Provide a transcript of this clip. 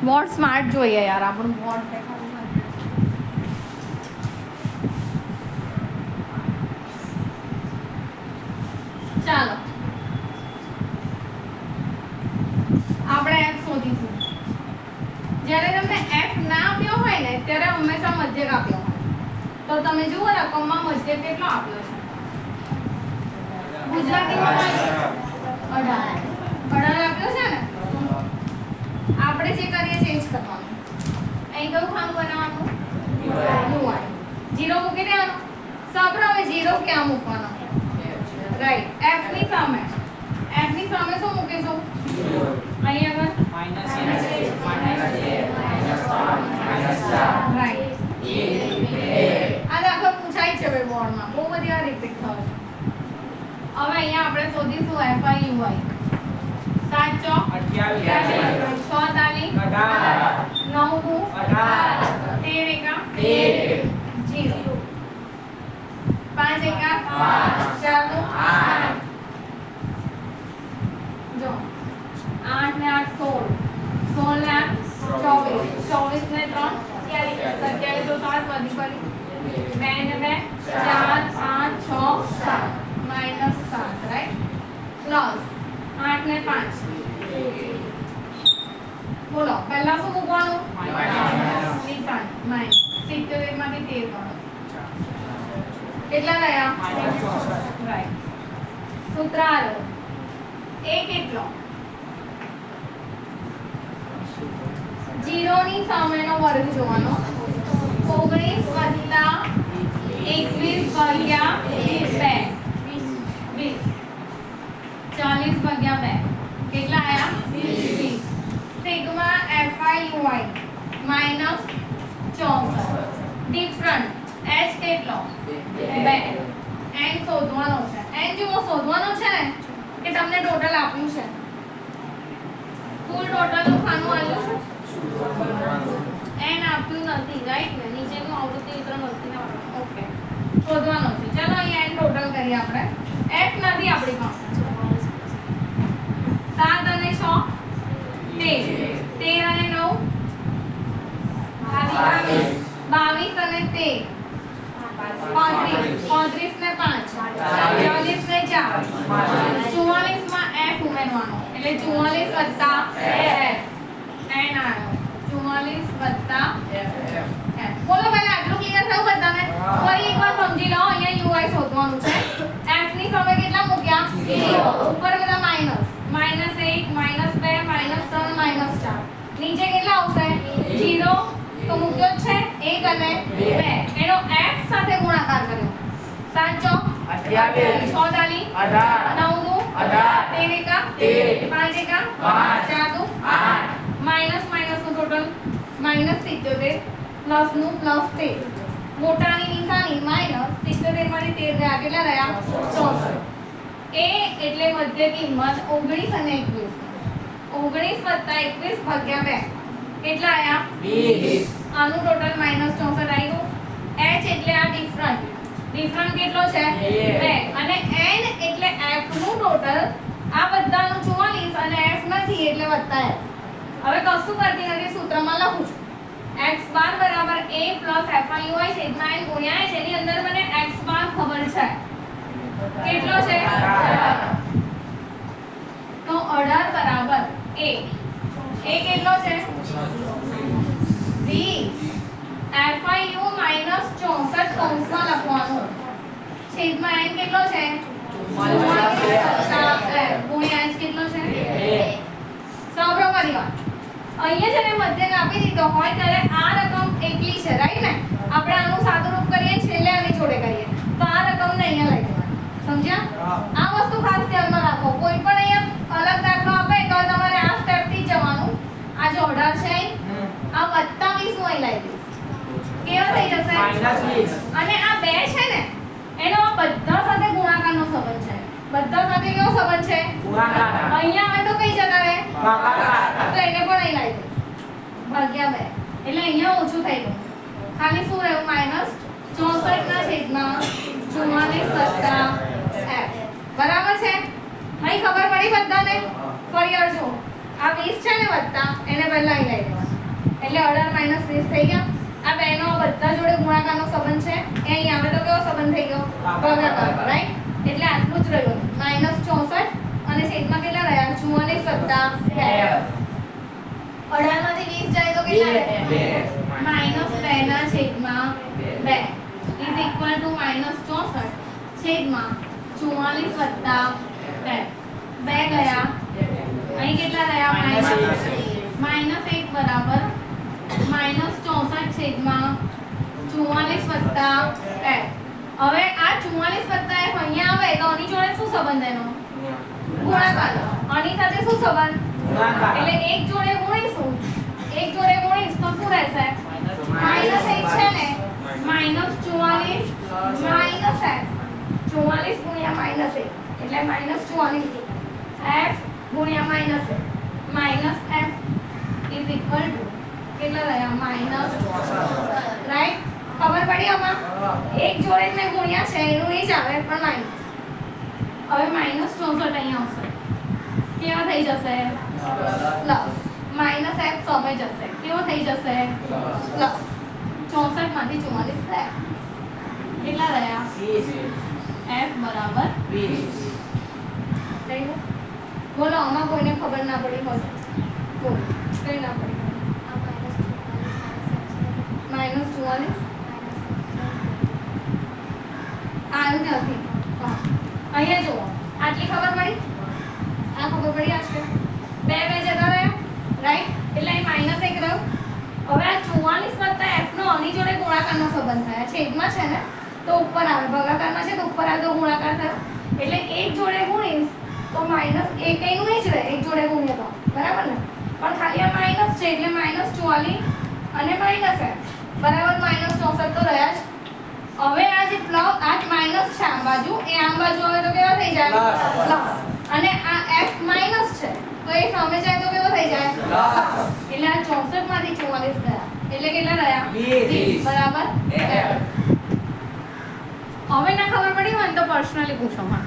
Board smart જોઈએ યાર, આપણું બોર્ડ દેખાડવું. ચાલો આપણે f શોધીશું. જ્યારે તમને f ના આપ્યો હોય ને ત્યારે હંમેશા મધ્યક આપ્યો હોય. તો તમે જુઓ રકમમાં મધ્યક કેટલો આપ્યો છે? ગુજરાતીમાં 18 આપ્યો છે ને. આપણે જે કરીએ છીએ એ જ કરવાનું. અહીં કયું ખાનું બનાવવાનું? UI. 0 મૂકી દેવાનું. સાંભળો, હવે 0 ક્યાં મૂકવાનો? રાઈટ, f ની સામે શું મૂકીશું? અહીં આગળ રાઈટ. આ દાખલો પૂછાય છે બે બોર્ડમાં, બહુ બધી વાર રિપીટ થયો છે. હવે અહીંયા આપણે શોધીશું FIUI. 7 ચોક 28, 46, 9 દુ 18, 13 એકા 0, 5 એકા 4 દુ 8. જો 8 ને 8 16, 16 ને 8 24, 24 ને 3 27 તો 7 વધી પડી. 2 ને 2 4 5 6 7 -7 રાઈટ. પ્લસ 8 ને 5. બોલો પહેલા શું મૂકવાનું? નિશાન માઈનસ. 77 માંથી 13 કાઢો. કેટલા રહ્યા? રાઈટ. સૂત્ર આલો. એ કેટલો? 0 ની સામેનો વર્ગ જોવાનો. 19 વત્તા 21 ભાગ્યા 2 20. 40 ભાગ્યા 2 કેટલા આયા? 20. Sigma FIUI minus 64. Different h કેટલો? 2. n શોધવાનો છે. n જો શોધવાનો છે ને કે તમને ટોટલ આપ્યું છે. કુલ ટોટલ નું ખાનું આવ્યું છે. n આપ્યું નથી રાઈટ ને. નીચેનું આવૃત્તિ વિતરણ વસ્તી ના ઓકે શોધવાનો છે. ચલો અહીંયા n ટોટલ કરીએ આપણે. f નથી આપણી પાસે. 7 અને 6 13, 13 અને 9 22 અને 13 35 ને 5 40 ને 4 44 માં f ઉમેરવાનો એટલે 44 વત્તા f. n આવ્યો 44 વત્તા f. બોલો પહેલા આટલું ક્લિયર થયું બધાને? ફરી એકવાર સમજી લો. અહીંયા UI શોધવાનું છે. f ની સામે કેટલા મૂક્યા? 0. ઉપર બધા માઈનસ. -1 -2 -3 -4. નીચે કેટલા આવશે? 0 તો મૂક્યો છે 1 અને 2. એનો f સાથે ગુણાકાર કર્યો. 7 ચોક 28, 46, 9 દુ 18, 13 એકા 5 એકા 4 દુ 8. માઈનસ નું ટોટલ -77 પ્લસ નું પ્લસ 13. મોટાની નિશાની -77 માંથી 13 ગયા. કેટલા રહ્યા? 64. એ એટલે મધ્ય કિંમત 19 અને 21. 19 વત્તા 21 ભાગ્યા 2 કેટલા આયા? 20. આનું ટોટલ -64 આવ્યું. h એટલે આ ડિફરન્ટ કેટલો છે? 2. અને n એટલે f નું ટોટલ. આ બધાનું 44 અને f નથી એટલે વત્તા f. હવે કશું કરતી નથી, સૂત્રમાં લખું છું. x બાર બરાબર a પ્લસ FIUI છેદમાં n ગુણ્યા h. એની અંદર મને x બાર ખબર છે. કેટલો છે? 18. તો 18 બરાબર a. a કેટલો છે? 20. FIU માઈનસ 64 કૌંસમાં લખવાનું. છેદમાં n કેટલો છે? 44 ગુણ્યા h કેટલો છે? 2. સાંભળો મારી વાત. અહીંયા છે ને મધ્યક આપી દીધો હોય ત્યારે આ રકમ એકલી છે રાઈટ ને. આપણે આનું સાદુરૂપ કરીએ છેલ્લે આની જોડે કરીએ તો આ રકમને અહીંયા લઈ દેવાની. સમજ્યા? આ વસ્તુ ખાસ ધ્યાનમાં રાખો. કોઈ પણ અહીંયા અલગ દાખલો આપે તો તમારે આ સ્ટેપ થી જવાનું. આ જો 18 છે આ વત્તા 20 નું અહીં લઈ દઈશ. કેવા થઈ જશે? -20. અને આ 2 છે ને એનો આ બધા સાથે ગુણાકારનો સંબંધ છે. બધા સાથે કેવો સંબંધ છે? ગુણાકાર. અહીંયા આવે તો કઈ જતા રહે? ભાગાકાર. તો એને પણ અહીં લઈ દઈશ ભાગ્યા 2. એટલે અહીંયા ઓછું થઈ ગયું. ખાલી શું રહ્યું? -64 ના છેદમાં 44 વત્તા f. બરાબર છે? અહીં ખબર પડી બધાને? ફરી અરજો આ 20 છે ને વત્તા એને પહેલા અહીં લઈ લેવાનું. એટલે 18 - 20 થઈ ગયા. આ બેનો બધા જોડે ગુણાકારનો સંબંધ છે એ અહીં આવે તો કેવો સંબંધ થઈ ગયો? ભાગાકાર, રાઈટ? એટલે આટલું જ રહ્યું -64 અને છેદમાં કેટલા રહ્યા? 44 + 2. 18 માંથી 20 જાય તો કેટલા રહે? -2 ના છેદમાં 2 ઇઝ ઇક્વલ ટુ -64 છેદમાં 44 + 2. 2 ગયા, અહીં કેટલા રહ્યા? -1 બરાબર -64 છેદમાં 44 + 2. હવે આ 44 + f અહીંયા આવે તો આની જોડે શું સંબંધ એનો? ગુણાકાર. આની સાથે શું સંબંધ? એટલે એક જોડે ગુણીશું, એક જોડે ગુણીશ તો શું રહેશે? -1 છે ને, -44 - f 44 ગુણ્યા -1 એટલે -44 f ગુણ્યા -1 -f ઇઝ ઇક્વલ ટુ કેટલા રહ્યા? રાઈટ? ખબર પડી આમાં? એક જોડે જ મેં ગુણ્યા છે એનું એ જ આવે પણ માઈનસ. હવે -64 અહીંયા આવશે, કેવા થઈ જશે? પ્લસ. -f સામે જશે, કેવો થઈ જશે? પ્લસ. 64 માંથી 44 ગયા, કેટલા રહ્યા? f બરાબર 20. થઈ ગયું? બોલો, આમાં કોઈને ખબર ના પડી હોય? બોલો, કઈ ના પડી? -44 આનું નથી. અહીંયા જુઓ, આટલી ખબર પડી? આ ખબર પડી? આ છે 2 જતા રહ્યા, રાઈટ? એટલે અહીં -1 રહ્યું. હવે આ 44 + f નો આની જોડે ગુણાકારનો સંબંધ થયા. છેદમાં છે ને તો ઉપર આવે, ભાગાકારમાં છે તો ઉપર આવે તો ગુણાકાર થયો. એટલે એક જોડે ગુણીશ તો -1 એનું એ જ રહે, એક જોડે ગુણીએ તો, બરાબર ને? પણ ખાલી આ માઈનસ છે એટલે -44 અને -f બરાબર -64 તો રહ્યા જ. હવે આ જે પ્લસ આ માઈનસ છે આમ બાજુ, એ આમ બાજુ આવે તો કેવા થઈ જાય? પ્લસ. અને આ f માઈનસ છે તો એ સામે જાય તો કેવો થઈ જાય? પ્લસ. એટલે આ 64 માંથી 44 ગયા એટલે કેટલા રહ્યા? 20 બરાબર. હવે ના ખબર પડી હોય તો પર્સનલી પૂછો. હા.